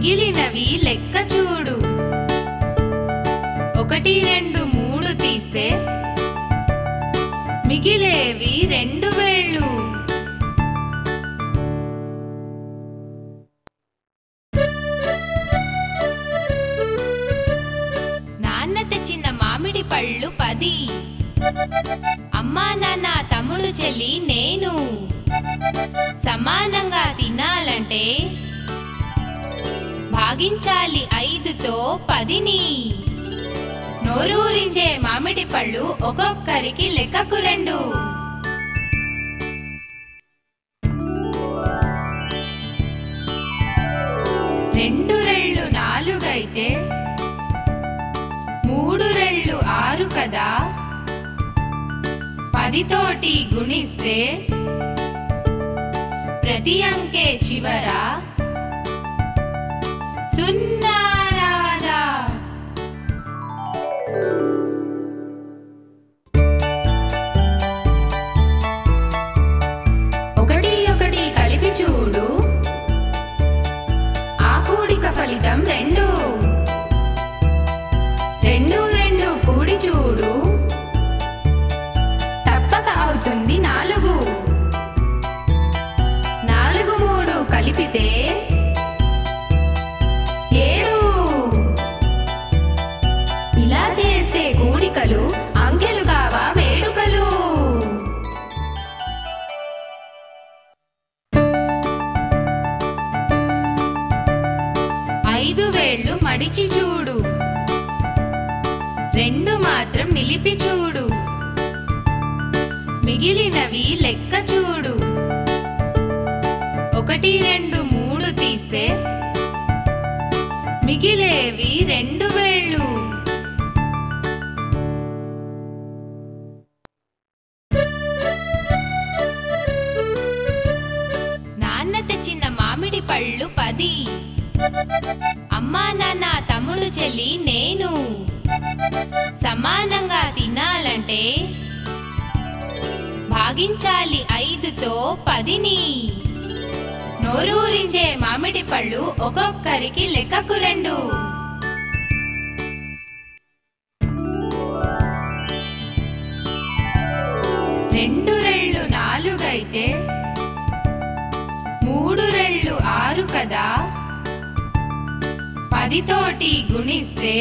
మిగిలినవి లెక్క చూడు. 1 2 3 తీస్తే మిగిలేవి 2 వేళ్ళు. నాన్న తెచ్చిన మామిడి పళ్ళు 10. అమ్మా నాన్న తమ్ముడు చెల్లి నేను. సమానంగా తినాలంటే భాగించాలి 5తో 10ని. నోరూరించే మామిడి పళ్ళు ఒక్కొక్కరికి లెక్కకు 2. 2 రెళ్ళు 4 అయితే 3 రెళ్ళు 6 కదా. 10 తోటి గుణిస్తే ప్రతి అంకె చివర 0 రాదా? ఒకటి ఒకటి కలిపి చూడు. ఆ కూడిక ఫలితం 2. 2 2 కూడి చూడు. తప్పక అవుతుంది 4. 4 3 కలిపితే 7. ఇలా చేస్తే కూడికలు అంకెలు కావా వేడుకలు. 5 వేళ్ళు మడిచి చూడు. 2 మాత్రం నిలిపి చూడు. మిగిలినవి లెక్క చూడు. 1 2 3 తీస్తే మిగిలేవి 2 వేళ్ళు. నాన్న తెచ్చిన మామిడి పళ్ళు 10. అమ్మా నాన్న తమ్ముడు చెల్లి నేను. సమానంగా తినాలంటే భాగించాలి 5తో 10ని. నోరూరించే మామిడి పళ్ళు ఒక్కొక్కరికి లెక్కకు 2. 2 రెళ్ళు 4 అయితే 3 రెళ్ళు 6 కదా. 10 తోటి గుణిస్తే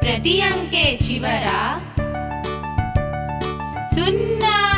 ప్రతి అంకె చివర 0